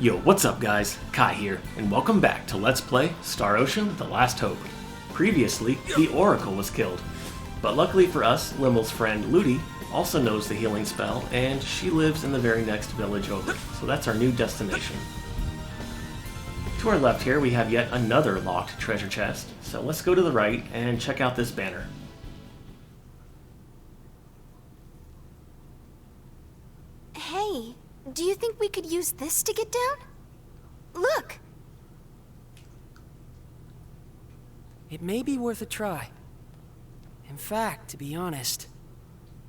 Yo, what's up guys? Kai here, and welcome back to Let's Play Star Ocean: The Last Hope. Previously, the Oracle was killed, but luckily for us, Lymle's friend Ludi also knows the healing spell, and she lives in the very next village over, so that's our new destination. To our left here, we have yet another locked treasure chest, so let's go to the right and check out this banner. Hey, do you think we could use this to get down? Look! It may be worth a try. In fact, to be honest...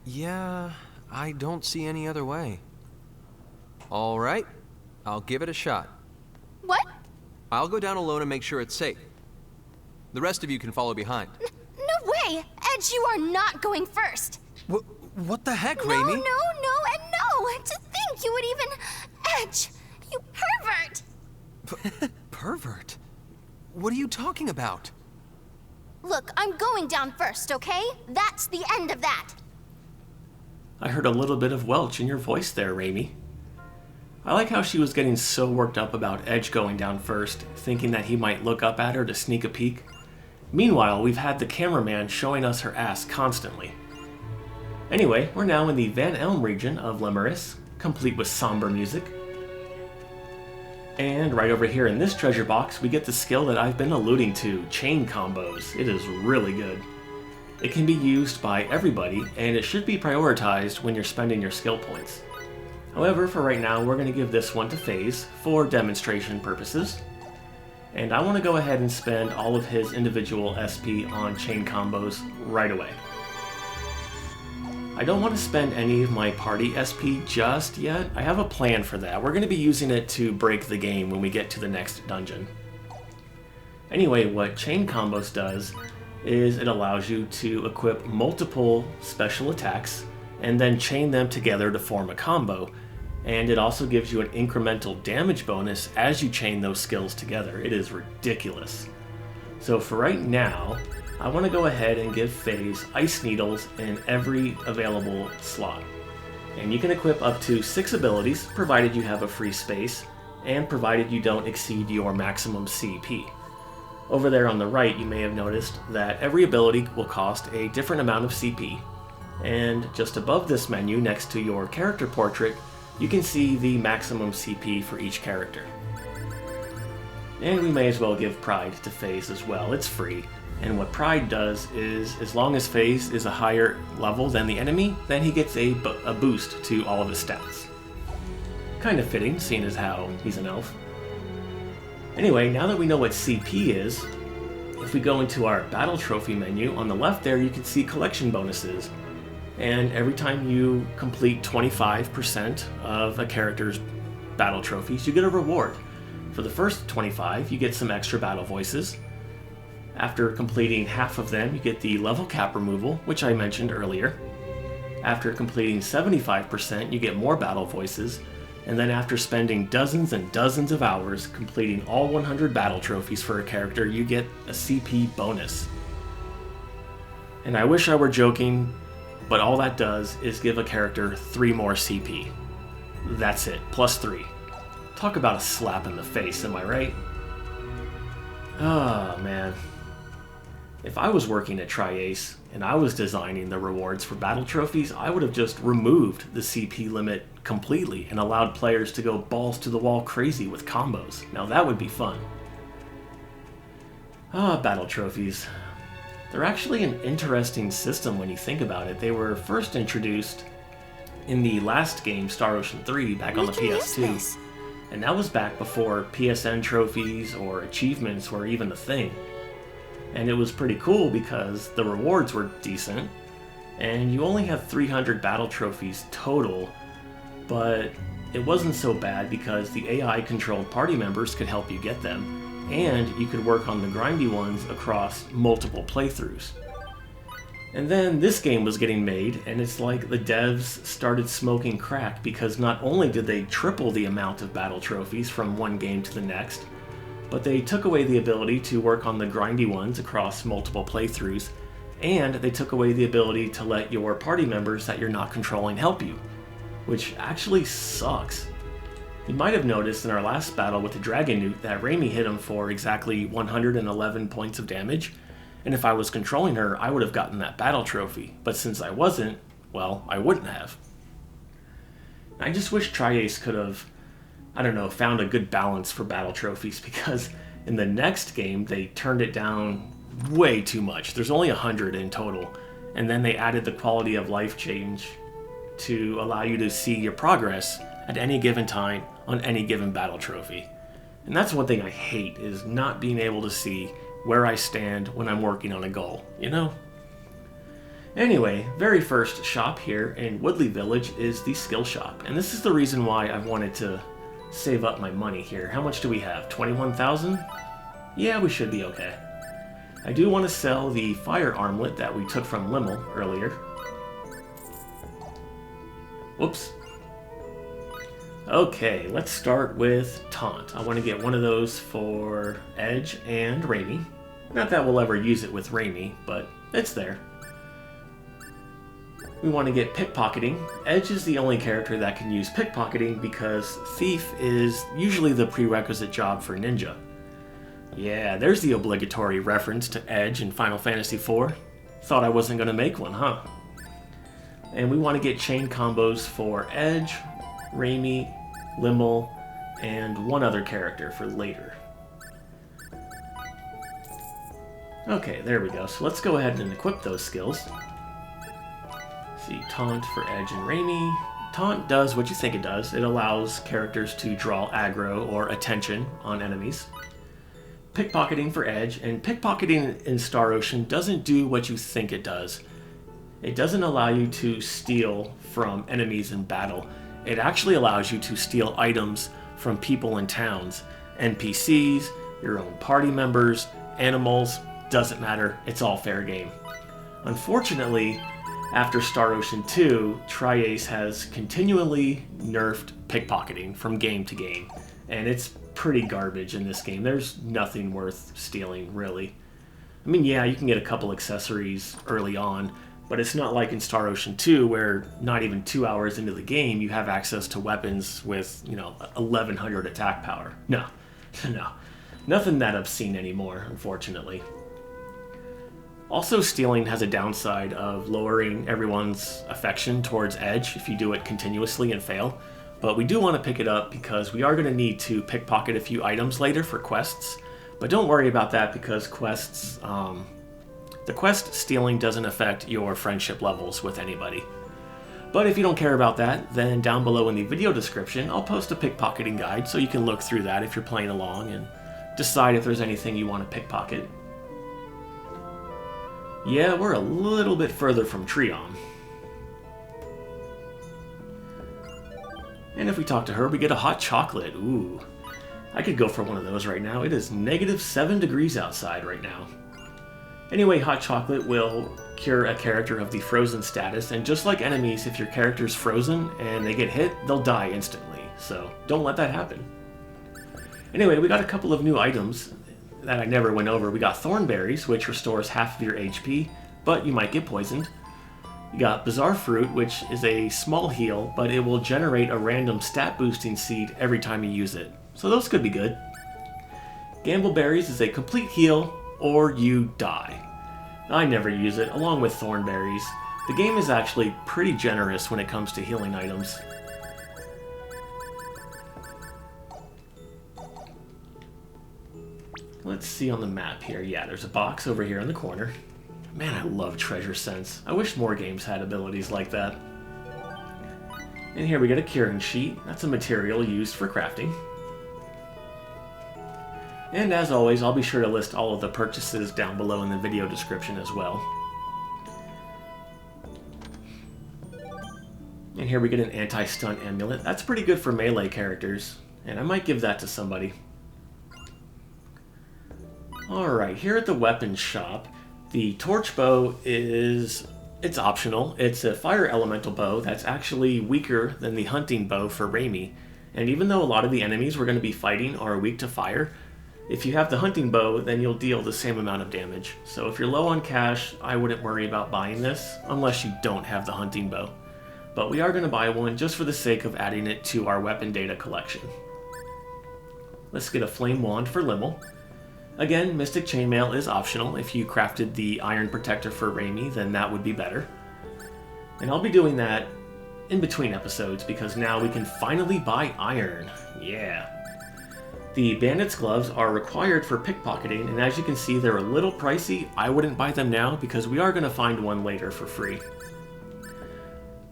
Yeah, I don't see any other way. All right, I'll give it a shot. What? I'll go down alone and make sure it's safe. The rest of you can follow behind. No way! Edge, you are not going first! What the heck, No, Reimi? no, and no! To think you would even... Edge! You pervert! Pervert? What are you talking about? Look, I'm going down first, okay? That's the end of that! I heard a little bit of Welch in your voice there, Reimi. I like how she was getting so worked up about Edge going down first, thinking that he might look up at her to sneak a peek. Meanwhile, we've had the cameraman showing us her ass constantly. Anyway, we're now in the Van Elm region of Limeris, complete with somber music. And right over here in this treasure box, we get the skill that I've been alluding to, chain combos. It is really good. It can be used by everybody, and it should be prioritized when you're spending your skill points. However, for right now, we're going to give this one to FaZe for demonstration purposes. And I want to go ahead and spend all of his individual SP on chain combos right away. I don't want to spend any of my party SP just yet. I have a plan for that. We're going to be using it to break the game when we get to the next dungeon. Anyway, what chain combos does is it allows you to equip multiple special attacks and then chain them together to form a combo. And it also gives you an incremental damage bonus as you chain those skills together. It is ridiculous. So for right now, I want to go ahead and give FaZe Ice Needles in every available slot. And you can equip up to 6 abilities, provided you have a free space, and provided you don't exceed your maximum CP. Over there on the right, you may have noticed that every ability will cost a different amount of CP. And just above this menu, next to your character portrait, you can see the maximum CP for each character. And we may as well give Pride to FaZe as well, it's free. And what Pride does is, as long as FaZe is a higher level than the enemy, then he gets a boost to all of his stats. Kind of fitting, seeing as how he's an elf. Anyway, now that we know what CP is, if we go into our Battle Trophy menu, on the left there you can see collection bonuses. And every time you complete 25% of a character's battle trophies, you get a reward. For the first 25, you get some extra battle voices. After completing half of them, you get the level cap removal, which I mentioned earlier. After completing 75%, you get more battle voices. And then after spending dozens and dozens of hours completing all 100 battle trophies for a character, you get a CP bonus. And I wish I were joking, but all that does is give a character 3 more CP. That's it, plus 3. Talk about a slap in the face, am I right? Ah, man. If I was working at Tri-Ace and I was designing the rewards for battle trophies, I would have just removed the CP limit completely and allowed players to go balls to the wall crazy with combos. Now that would be fun. Battle trophies. They're actually an interesting system when you think about it. They were first introduced in the last game, Star Ocean 3, back on the PS2. And that was back before PSN trophies or achievements were even a thing. And it was pretty cool because the rewards were decent, and you only had 300 battle trophies total, but it wasn't so bad because the AI-controlled party members could help you get them, and you could work on the grindy ones across multiple playthroughs. And then this game was getting made, and it's like the devs started smoking crack because not only did they triple the amount of battle trophies from one game to the next, but they took away the ability to work on the grindy ones across multiple playthroughs, and they took away the ability to let your party members that you're not controlling help you, which actually sucks. You might have noticed in our last battle with the Dragon Newt that Reimi hit him for exactly 111 points of damage, and if I was controlling her, I would have gotten that battle trophy, but since I wasn't, well, I wouldn't have. I just wish Tri-Ace could have, I don't know, found a good balance for battle trophies, because in the next game they turned it down way too much. There's only 100 in total, and then they added the quality of life change to allow you to see your progress at any given time on any given battle trophy. And that's one thing I hate, is not being able to see where I stand when I'm working on a goal, you know? Anyway, very first shop here in Woodley Village is the skill shop, and this is the reason why I wanted to save up my money here. How much do we have? 21,000? Yeah, we should be okay. I do want to sell the fire armlet that we took from Lymle earlier. Whoops. Okay, let's start with Taunt. I want to get one of those for Edge and Reimi. Not that we'll ever use it with Reimi, but it's there. We want to get Pickpocketing. Edge is the only character that can use Pickpocketing because Thief is usually the prerequisite job for Ninja. Yeah, there's the obligatory reference to Edge in Final Fantasy IV. Thought I wasn't going to make one, huh? And we want to get chain combos for Edge, Reimi, Lymle, and one other character for later. Okay, there we go. So let's go ahead and equip those skills. See, Taunt for Edge and Reimi. Taunt does what you think it does. It allows characters to draw aggro or attention on enemies. Pickpocketing for Edge, and pickpocketing in Star Ocean doesn't do what you think it does. It doesn't allow you to steal from enemies in battle. It actually allows you to steal items from people in towns. NPCs, your own party members, animals, doesn't matter, it's all fair game. Unfortunately, after Star Ocean 2, Tri-Ace has continually nerfed pickpocketing from game to game, and it's pretty garbage in this game. There's nothing worth stealing, really. I mean, yeah, you can get a couple accessories early on, but it's not like in Star Ocean 2 where not even 2 hours into the game you have access to weapons with, 1100 attack power. No, no. Nothing that obscene anymore, unfortunately. Also, stealing has a downside of lowering everyone's affection towards Edge if you do it continuously and fail. But we do want to pick it up because we are going to need to pickpocket a few items later for quests. But don't worry about that because quests, the quest stealing doesn't affect your friendship levels with anybody. But if you don't care about that, then down below in the video description, I'll post a pickpocketing guide so you can look through that if you're playing along and decide if there's anything you want to pickpocket. Yeah, we're a little bit further from Triom. And if we talk to her, we get a hot chocolate. Ooh, I could go for one of those right now. It is -7 degrees outside right now. Anyway, hot chocolate will cure a character of the frozen status, and just like enemies, if your character's frozen and they get hit, they'll die instantly. So don't let that happen. Anyway, we got a couple of new items that I never went over. We got Thornberries, which restores half of your HP, but you might get poisoned. You got Bizarre Fruit, which is a small heal, but it will generate a random stat boosting seed every time you use it. So those could be good. Gambleberries is a complete heal, or you die. I never use it, along with Thornberries. The game is actually pretty generous when it comes to healing items. Let's see on the map here. Yeah, there's a box over here in the corner. Man, I love treasure sense. I wish more games had abilities like that. And here we get a curing sheet. That's a material used for crafting. And as always, I'll be sure to list all of the purchases down below in the video description as well. And here we get an anti-stunt amulet. That's pretty good for melee characters, and I might give that to somebody. Alright, here at the weapons shop, the torch bow it's optional. It's a fire elemental bow that's actually weaker than the hunting bow for Reimi. And even though a lot of the enemies we're going to be fighting are weak to fire, if you have the hunting bow, then you'll deal the same amount of damage. So if you're low on cash, I wouldn't worry about buying this, unless you don't have the hunting bow. but we are going to buy one just for the sake of adding it to our weapon data collection. Let's get a flame wand for Lymle. Again, Mystic Chainmail is optional. If you crafted the iron protector for Reimi, then that would be better. And I'll be doing that in between episodes because now we can finally buy iron. Yeah. The bandit's gloves are required for pickpocketing, and as you can see, they're a little pricey. I wouldn't buy them now because we are going to find one later for free.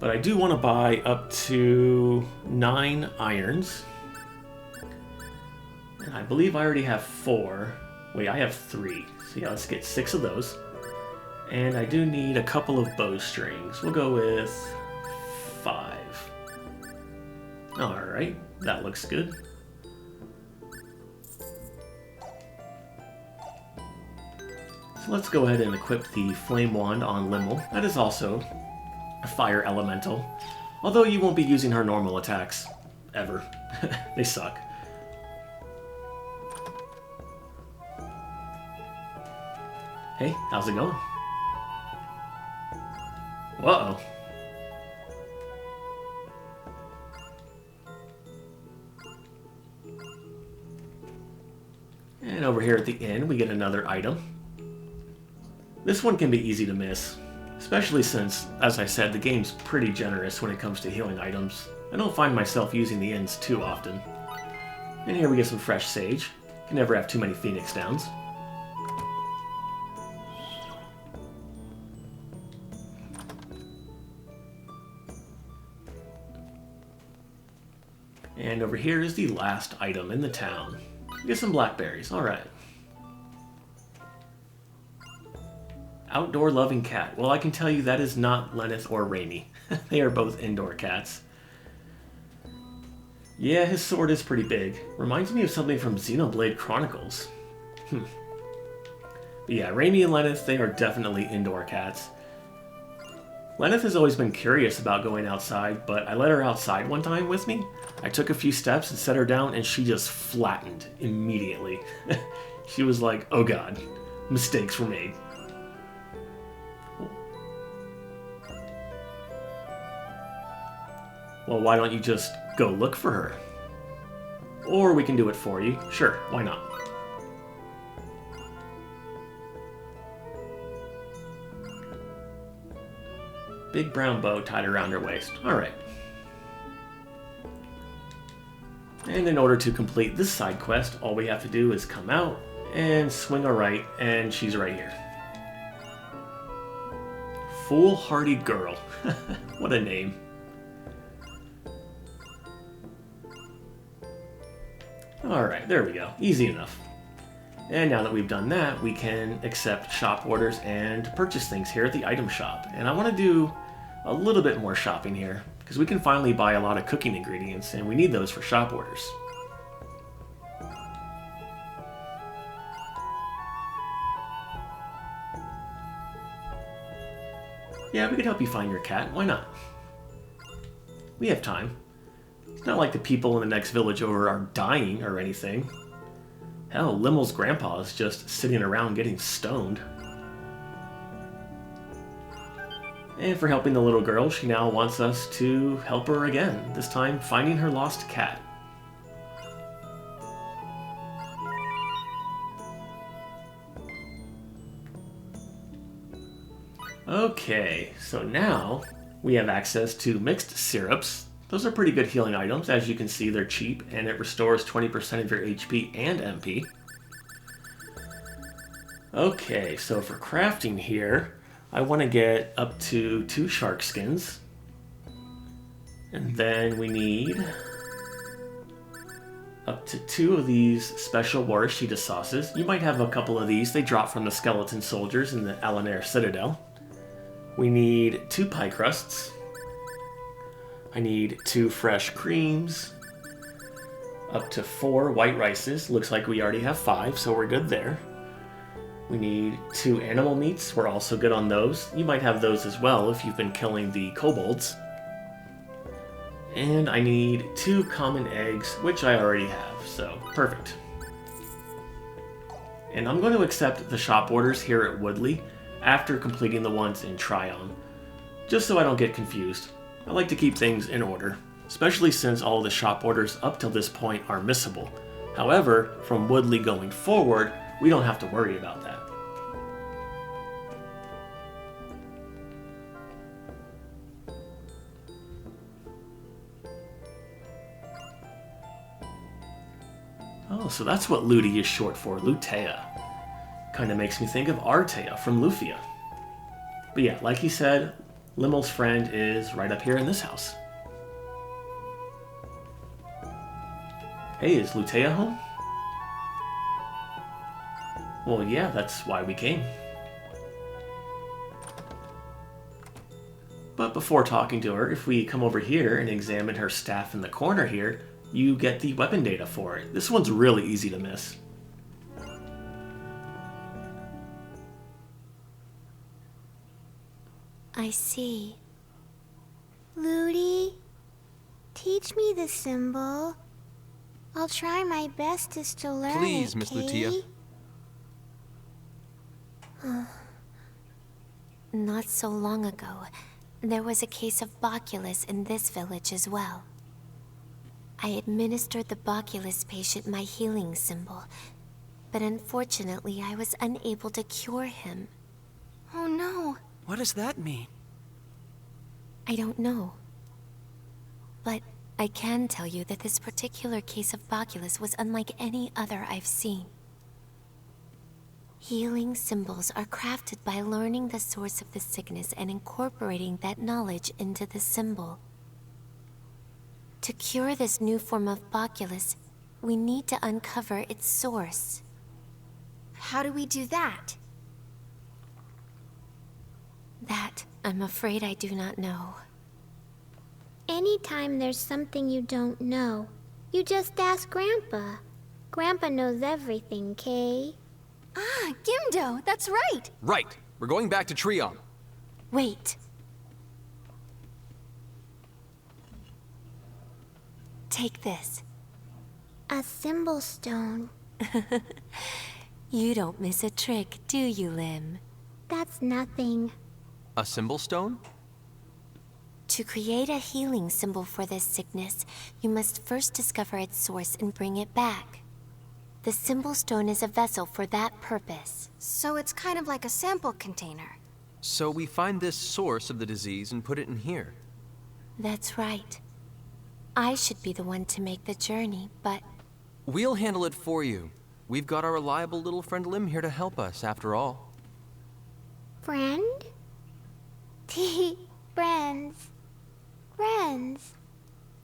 But I do want to buy up to 9 irons. And I believe I already have 4. Wait, I have 3. So yeah, let's get 6 of those. And I do need a couple of bowstrings. We'll go with 5. Alright, that looks good. So let's go ahead and equip the Flame Wand on Lymle. That is also a fire elemental. Although you won't be using her normal attacks. Ever. They suck. Hey, how's it going? Uh-oh. And over here at the inn, we get another item. This one can be easy to miss, especially since, as I said, the game's pretty generous when it comes to healing items. I don't find myself using the inns too often. And here we get some fresh sage. Can never have too many Phoenix Downs. And over here is the last item in the town. We get some blackberries, alright. Outdoor loving cat. Well, I can tell you that is not Lenneth or Reimi. They are both indoor cats. Yeah, his sword is pretty big. Reminds me of something from Xenoblade Chronicles. But yeah, Reimi and Lenneth, they are definitely indoor cats. Lenneth has always been curious about going outside, but I let her outside one time with me. I took a few steps and set her down, and she just flattened immediately. She was like, oh god, mistakes were made. Well, why don't you just go look for her? Or we can do it for you. Sure, why not? Big brown bow tied around her waist. Alright. And in order to complete this side quest, all we have to do is come out and swing a right, and she's right here. Foolhardy Girl. What a name. Alright, there we go. Easy enough. And now that we've done that, we can accept shop orders and purchase things here at the item shop. And I want to do a little bit more shopping here, because we can finally buy a lot of cooking ingredients, and we need those for shop orders. Yeah, we could help you find your cat. Why not? We have time. It's not like the people in the next village over are dying or anything. Hell, Lymle's grandpa is just sitting around getting stoned. And for helping the little girl, she now wants us to help her again, this time finding her lost cat. Okay, so now we have access to mixed syrups. Those are pretty good healing items. As you can see, they're cheap, and it restores 20% of your HP and MP. Okay, so for crafting here, I want to get up to 2 Sharkskins. And then we need up to 2 of these special Warishita sauces. You might have a couple of these. They drop from the skeleton soldiers in the Alanair Citadel. We need 2 Pie Crusts. I need 2 fresh creams. Up to 4 white rices. Looks like we already have 5, so we're good there. We need 2 animal meats. We're also good on those. You might have those as well if you've been killing the kobolds. And I need 2 common eggs, which I already have, so perfect. And I'm going to accept the shop orders here at Woodley after completing the ones in Tryon, just so I don't get confused. I like to keep things in order, especially since all of the shop orders up till this point are missable. However, from Woodley going forward, we don't have to worry about that. Oh, so that's what Ludi is short for, Lutea. Kinda makes me think of Artea from Lufia. But yeah, like he said, Lymle's friend is right up here in this house. Hey, is Lutea home? Well, yeah, that's why we came. But before talking to her, if we come over here and examine her staff in the corner here, you get the weapon data for it. This one's really easy to miss. I see. Ludi, teach me the symbol. I'll try my bestest to learn Please, it, Miss Kay. Lutea. Not so long ago, there was a case of bacculus in this village as well. I administered the bacculus patient my healing symbol, but unfortunately I was unable to cure him. Oh no. What does that mean? I don't know. But I can tell you that this particular case of bacculus was unlike any other I've seen. Healing symbols are crafted by learning the source of the sickness and incorporating that knowledge into the symbol. To cure this new form of bacculus, we need to uncover its source. How do we do that? That, I'm afraid I do not know. Anytime there's something you don't know, you just ask Grandpa. Grandpa knows everything, Kay. Ah, Gimdo, that's right! Right. We're going back to Treon. Wait. Take this. A symbol stone. You don't miss a trick, do you, Lim? That's nothing. A symbol stone? To create a healing symbol for this sickness, you must first discover its source and bring it back. The symbol stone is a vessel for that purpose. So it's kind of like a sample container. So we find this source of the disease and put it in here. That's right. I should be the one to make the journey, but... We'll handle it for you. We've got our reliable little friend Lim here to help us, after all. Friend? Friends. Friends.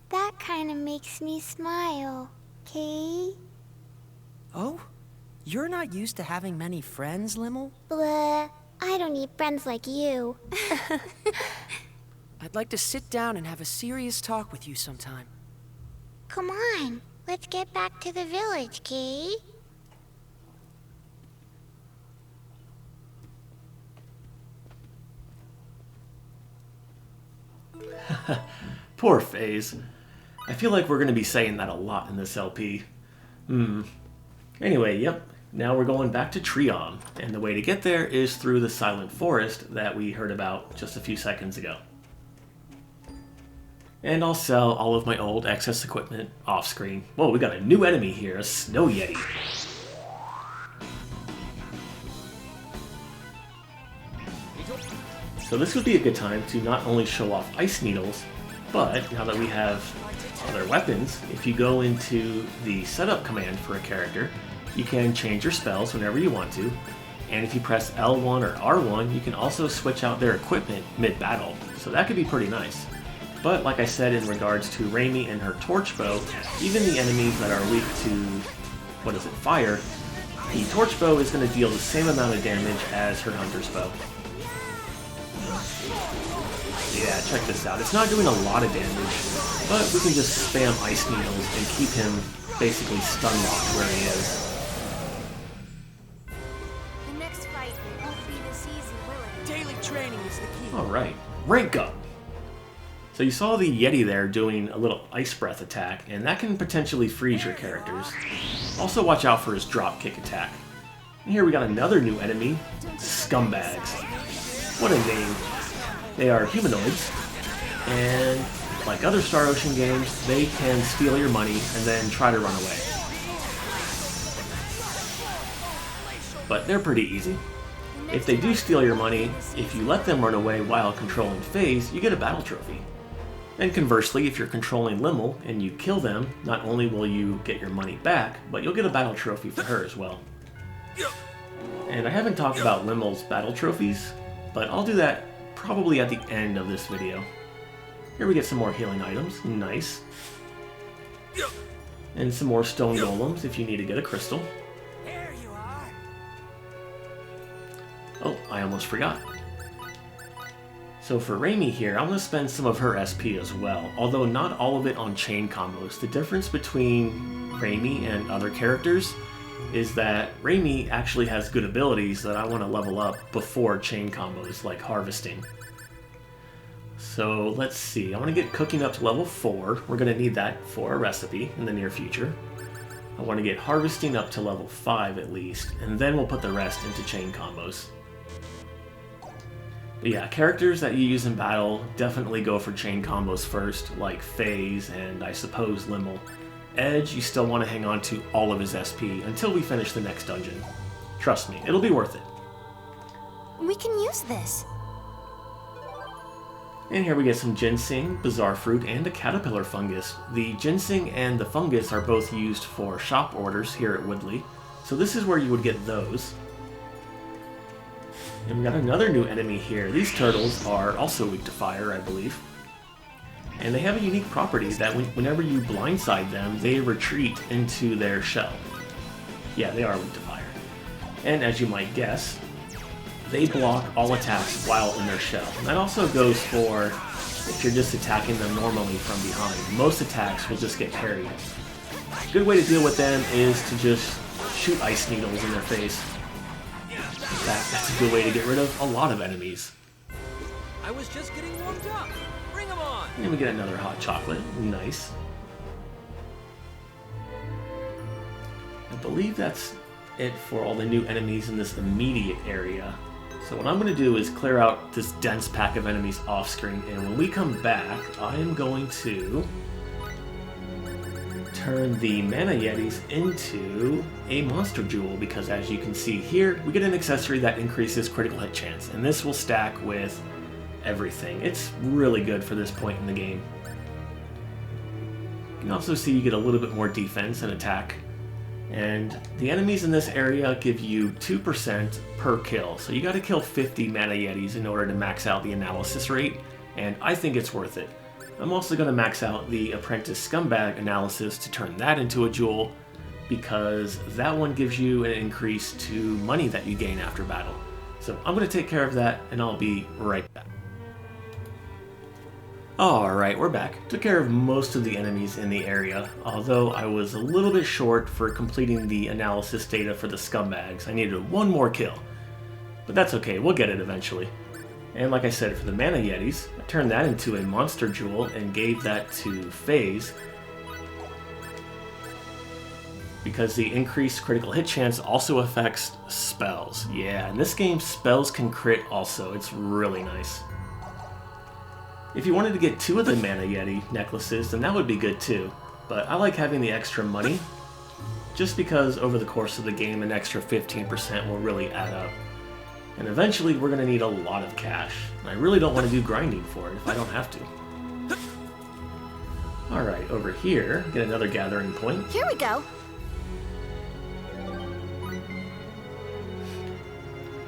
That kind of makes me smile, Kay. Oh? You're not used to having many friends, Lymle? Blah. I don't need friends like you. I'd like to sit down and have a serious talk with you sometime. Come on. Let's get back to the village, Kay. Poor FaZe. I feel like we're going to be saying that a lot in this LP. Anyway, yep. Now we're going back to Treon, and the way to get there is through the Silent Forest that we heard about just a few seconds ago. And I'll sell all of my old excess equipment off-screen. Whoa, we got a new enemy here, a Snow Yeti. So this would be a good time to not only show off ice needles, but now that we have other weapons, if you go into the setup command for a character, you can change your spells whenever you want to, and if you press L1 or R1, you can also switch out their equipment mid-battle, so that could be pretty nice. But like I said in regards to Reimi and her torch bow, even the enemies that are weak to, fire, the torch bow is going to deal the same amount of damage as her hunter's bow. Yeah, check this out. It's not doing a lot of damage, but we can just spam ice needles and keep him basically stun locked where he is. The next fight won't be this easy, will it? Daily training is the key. Alright, rank up! So you saw the Yeti there doing a little ice breath attack, and that can potentially freeze your characters. Also watch out for his drop kick attack. And here we got another new enemy, Scumbags. What a name. They are humanoids, And like other Star Ocean games, they can steal your money and then try to run away. But they're pretty easy. If they do steal your money, if you let them run away while controlling Phase, you get a battle trophy. And conversely, if you're controlling Lymle and you kill them, not only will you get your money back, but you'll get a battle trophy for her as well. And I haven't talked about Lymle's battle trophies, but I'll do that probably at the end of this video. Here we get some more healing items, nice. And some more stone golems if you need to get a crystal. There you are. Oh, I almost forgot. So for Reimi here, I'm going to spend some of her SP as well, although not all of it on chain combos. The difference between Reimi and other characters is that Reimi actually has good abilities that I want to level up before chain combos, like harvesting. So let's see, I want to get cooking up to level 4. We're going to need that for a recipe in the near future. I want to get harvesting up to level 5 at least, and then we'll put the rest into chain combos. But yeah, characters that you use in battle definitely go for chain combos first, like Phase and I suppose Lymle. Edge, you still want to hang on to all of his SP until we finish the next dungeon. Trust me, it'll be worth it. We can use this. And here we get some ginseng, bizarre fruit, and a caterpillar fungus. The ginseng and the fungus are both used for shop orders here at Woodley, so this is where you would get those. And we got another new enemy here. These turtles are also weak to fire, I believe. And they have a unique property that whenever you blindside them, they retreat into their shell. Yeah, they are weak to fire. And as you might guess, they block all attacks while in their shell. And that also goes for if you're just attacking them normally from behind. Most attacks will just get parried. A good way to deal with them is to just shoot ice needles in their face. That's a good way to get rid of a lot of enemies. I was just getting warmed up. Bring 'em on. And we get another hot chocolate. Nice. I believe that's it for all the new enemies in this immediate area. So what I'm going to do is clear out this dense pack of enemies off screen, and when we come back, I am going to turn the Mana Yetis into a Monster Jewel, because as you can see here, we get an accessory that increases critical hit chance, and this will stack with everything. It's really good for this point in the game. You can also see you get a little bit more defense and attack. And the enemies in this area give you 2% per kill, so you gotta kill 50 Mana Yetis in order to max out the analysis rate, and I think it's worth it. I'm also gonna max out the Apprentice Scumbag analysis to turn that into a jewel, because that one gives you an increase to money that you gain after battle. So I'm gonna take care of that, and I'll be right back. Alright, we're back. Took care of most of the enemies in the area, although I was a little bit short for completing the analysis data for the scumbags. I needed one more kill. But that's okay, we'll get it eventually. And like I said, for the Mana Yetis, I turned that into a Monster Jewel and gave that to Phase, because the increased critical hit chance also affects spells. Yeah, in this game, spells can crit also. It's really nice. If you wanted to get 2 of the Mana Yeti necklaces, then that would be good too. But I like having the extra money, just because over the course of the game, an extra 15% will really add up. And eventually, we're going to need a lot of cash. And I really don't want to do grinding for it if I don't have to. Alright, over here, get another gathering point. Here we go.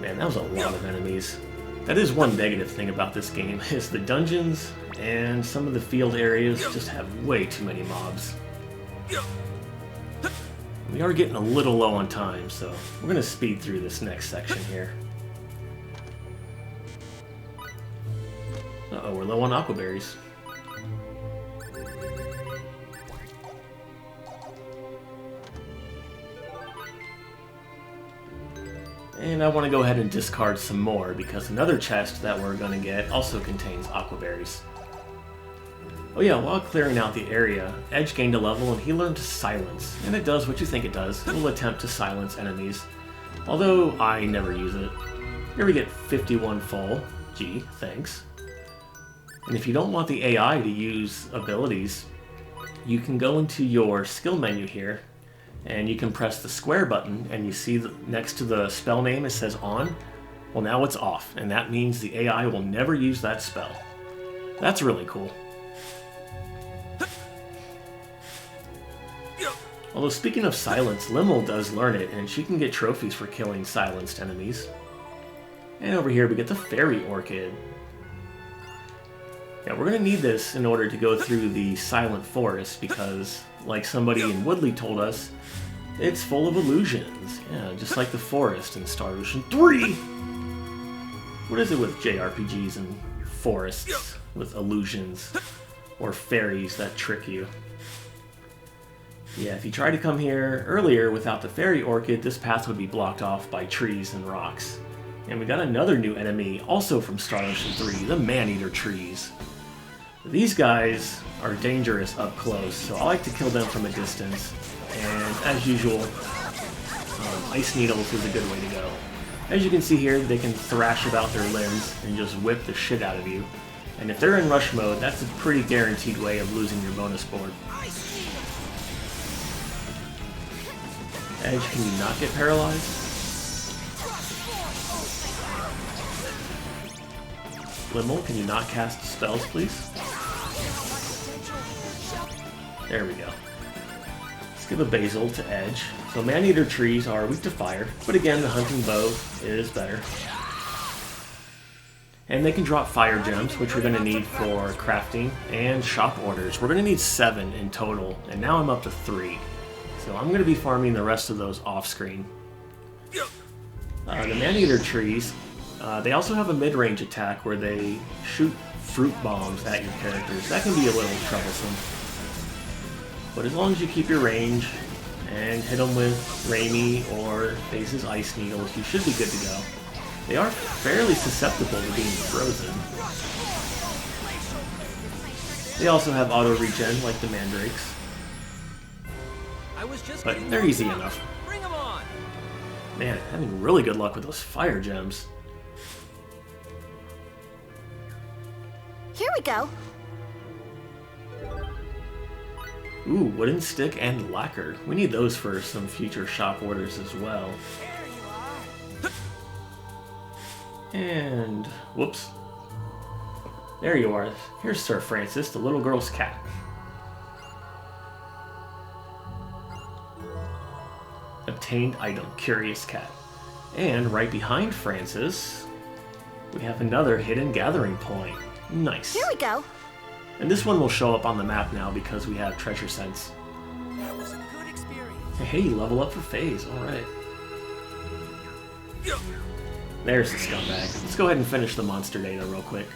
Man, that was a lot of enemies. That is one negative thing about this game, is the dungeons and some of the field areas just have way too many mobs. We are getting a little low on time, so we're going to speed through this next section here. Uh-oh, we're low on aquaberries. And I want to go ahead and discard some more, because another chest that we're going to get also contains aquaberries. Oh yeah, while clearing out the area, Edge gained a level and he learned Silence. And it does what you think it does. It will attempt to silence enemies. Although I never use it. Here we get 51 full. Gee, thanks. And if you don't want the AI to use abilities, you can go into your skill menu here, and you can press the square button, and you see next to the spell name it says on. Well, now it's off, and that means the AI will never use that spell. That's really cool. Although speaking of silence, Lymle does learn it, and she can get trophies for killing silenced enemies. And over here we get the Fairy Orchid. Yeah, we're going to need this in order to go through the Silent Forest because, like somebody in Woodley told us, it's full of illusions. Yeah, just like the forest in Star Ocean 3! What is it with JRPGs and forests with illusions or fairies that trick you? Yeah, if you tried to come here earlier without the Fairy Orchid, this path would be blocked off by trees and rocks. And we got another new enemy, also from Star Ocean 3, the Man-Eater trees. These guys are dangerous up close, so I like to kill them from a distance. And as usual, Ice Needles is a good way to go. As you can see here, they can thrash about their limbs and just whip the shit out of you. And if they're in rush mode, that's a pretty guaranteed way of losing your bonus board. Edge, can you not get paralyzed? Lymle, can you not cast spells, please? There we go. Let's give a Basil to Edge. So Man-Eater trees are weak to fire, but again, the Hunting Bow is better. And they can drop fire gems, which we're going to need for crafting and shop orders. We're going to need 7 in total, and now I'm up to 3. So I'm going to be farming the rest of those off-screen. The Man-Eater trees, they also have a mid-range attack where they shoot fruit bombs at your characters. That can be a little troublesome. But as long as you keep your range and hit them with Reimi or Faze's Ice Needles, you should be good to go. They are fairly susceptible to being frozen. They also have auto regen like the Mandrakes. But they're easy enough. Bring 'em on. Man, having really good luck with those fire gems. Here we go. Ooh, wooden stick and lacquer. We need those for some future shop orders as well. And whoops. There you are. Here's Sir Francis, the little girl's cat. Obtained item, Curious Cat. And right behind Francis, we have another hidden gathering point. Nice. Here we go. And this one will show up on the map now because we have treasure sense. That was a good experience. Hey, level up for Phase. Alright. There's the scumbag. Let's go ahead and finish the monster data real quick.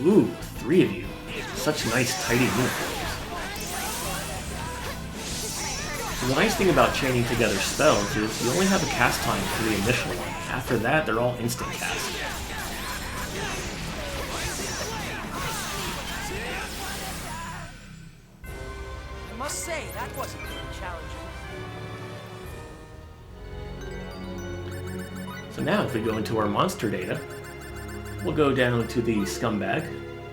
Ooh, 3 of you. Such nice, tidy uniforms. The nice thing about chaining together spells is you only have a cast time for the initial one. After that, they're all instant cast. I must say, that wasn't very challenging. So now if we go into our monster data, we'll go down to the scumbag,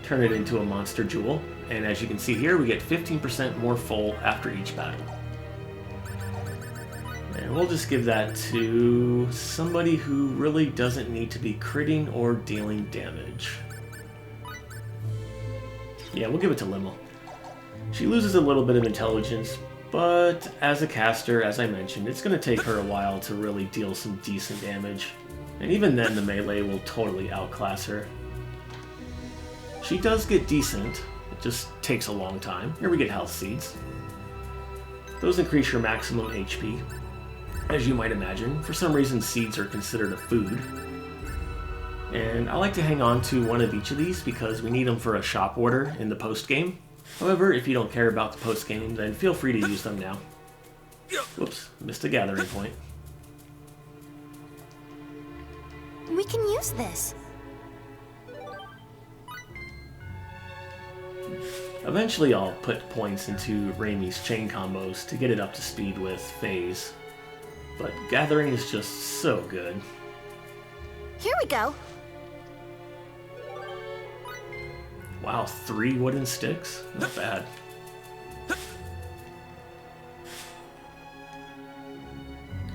turn it into a monster jewel, and as you can see here, we get 15% more full after each battle. And we'll just give that to somebody who really doesn't need to be critting or dealing damage. Yeah, we'll give it to Lymle. She loses a little bit of intelligence, but as a caster, as I mentioned, it's going to take her a while to really deal some decent damage. And even then, the melee will totally outclass her. She does get decent, it just takes a long time. Here we get health seeds. Those increase your maximum HP. As you might imagine, for some reason seeds are considered a food. And I like to hang on to one of each of these because we need them for a shop order in the post-game. However, if you don't care about the post-game, then feel free to use them now. Whoops, missed a gathering point. We can use this. Eventually I'll put points into Reimi's chain combos to get it up to speed with Phase. But gathering is just so good. Here we go. Wow, 3 wooden sticks? Not bad.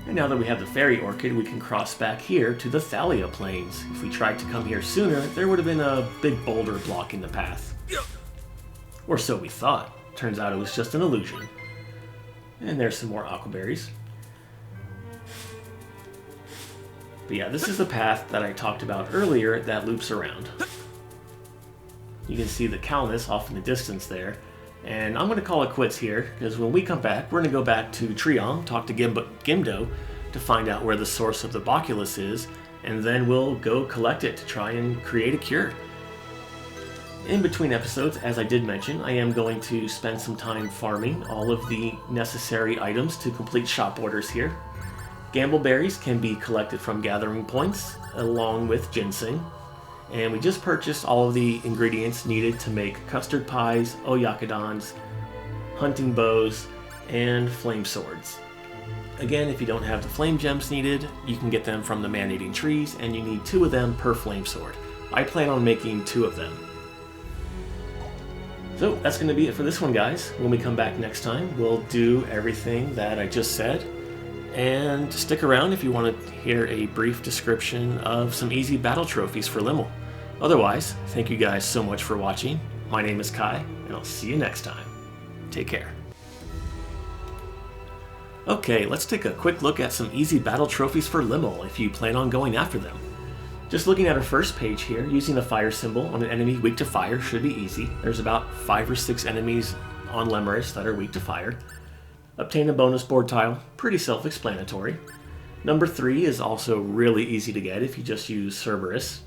And now that we have the fairy orchid, we can cross back here to the Thalia Plains. If we tried to come here sooner, there would have been a big boulder blocking the path. Or so we thought. Turns out it was just an illusion. And there's some more aquaberries. But yeah, this is the path that I talked about earlier that loops around. You can see the Calnus off in the distance there. And I'm going to call it quits here, because when we come back, we're going to go back to Triom, talk to Gimdo, to find out where the source of the bacculus is, and then we'll go collect it to try and create a cure. In between episodes, as I did mention, I am going to spend some time farming all of the necessary items to complete shop orders here. Gamble berries can be collected from gathering points, along with ginseng. And we just purchased all of the ingredients needed to make custard pies, oyakodons, hunting bows, and flame swords. Again, if you don't have the flame gems needed, you can get them from the man-eating trees, and you need 2 of them per flame sword. I plan on making 2 of them. So that's going to be it for this one, guys. When we come back next time, we'll do everything that I just said. And stick around if you want to hear a brief description of some easy battle trophies for Lymle. Otherwise, thank you guys so much for watching. My name is Kai, and I'll see you next time. Take care. Okay, let's take a quick look at some easy battle trophies for Lymle if you plan on going after them. Just looking at our first page here, using the fire symbol on an enemy weak to fire should be easy. There's about 5 or 6 enemies on Lemurus that are weak to fire. Obtain a bonus board tile, pretty self-explanatory. Number 3 is also really easy to get if you just use Cerberus.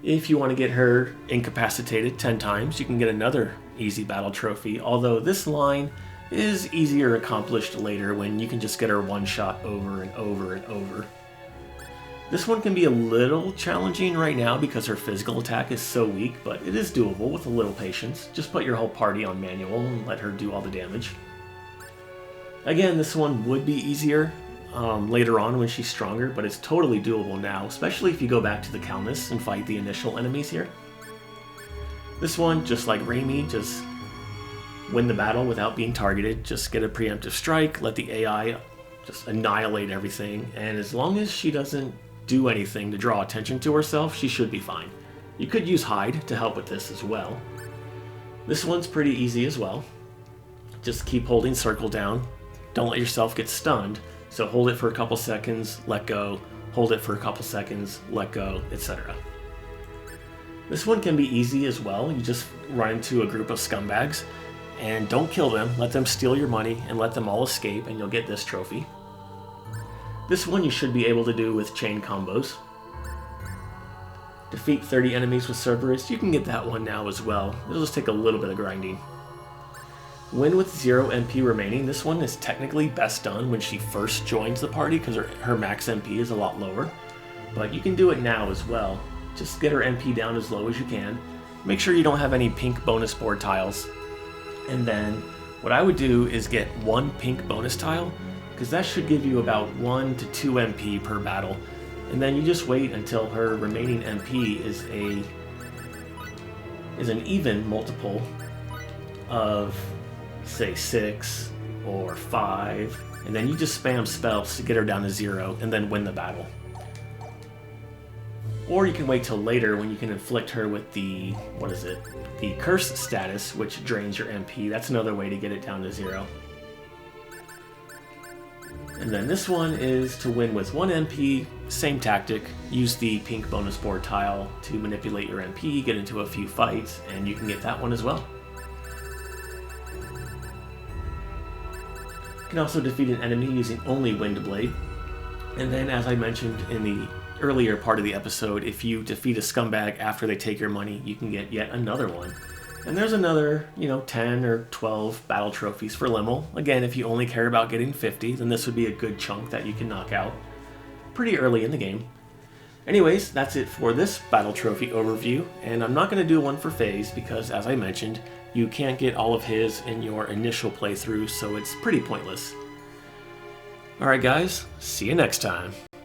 If you want to get her incapacitated 10 times, you can get another easy battle trophy, although this line is easier accomplished later when you can just get her one shot over and over and over. This one can be a little challenging right now because her physical attack is so weak, but it is doable with a little patience. Just put your whole party on manual and let her do all the damage. Again, this one would be easier later on when she's stronger, but it's totally doable now, especially if you go back to the Calnus and fight the initial enemies here. This one, just like Reimi, just win the battle without being targeted, just get a preemptive strike, let the AI just annihilate everything, and as long as she doesn't do anything to draw attention to herself, she should be fine. You could use Hide to help with this as well. This one's pretty easy as well. Just keep holding circle down. Don't let yourself get stunned, so hold it for a couple seconds, let go, hold it for a couple seconds, let go, etc. This one can be easy as well. You just run into a group of scumbags and don't kill them, let them steal your money and let them all escape and you'll get this trophy. This one you should be able to do with chain combos. Defeat 30 enemies with Cerberus, you can get that one now as well. It'll just take a little bit of grinding. Win with 0 MP remaining. This one is technically best done when she first joins the party because her max MP is a lot lower. But you can do it now as well. Just get her MP down as low as you can. Make sure you don't have any pink bonus board tiles. And then what I would do is get 1 pink bonus tile, because that should give you about 1 to 2 MP per battle. And then you just wait until her remaining MP is an even multiple of, say, 6 or 5, and then you just spam spells to get her down to 0 and then win the battle. Or you can wait till later when you can inflict her with the, the curse status, which drains your MP. That's another way to get it down to 0. And then this one is to win with 1 MP, same tactic. Use the pink bonus board tile to manipulate your MP, get into a few fights, and you can get that one as well. You can also defeat an enemy using only Windblade. And then, as I mentioned in the earlier part of the episode, if you defeat a scumbag after they take your money, you can get yet another one. And there's another, 10 or 12 battle trophies for Lymle. Again, if you only care about getting 50, then this would be a good chunk that you can knock out pretty early in the game. Anyways, that's it for this battle trophy overview, and I'm not going to do one for FaZe because, as I mentioned, you can't get all of his in your initial playthrough, so it's pretty pointless. Alright guys, see you next time.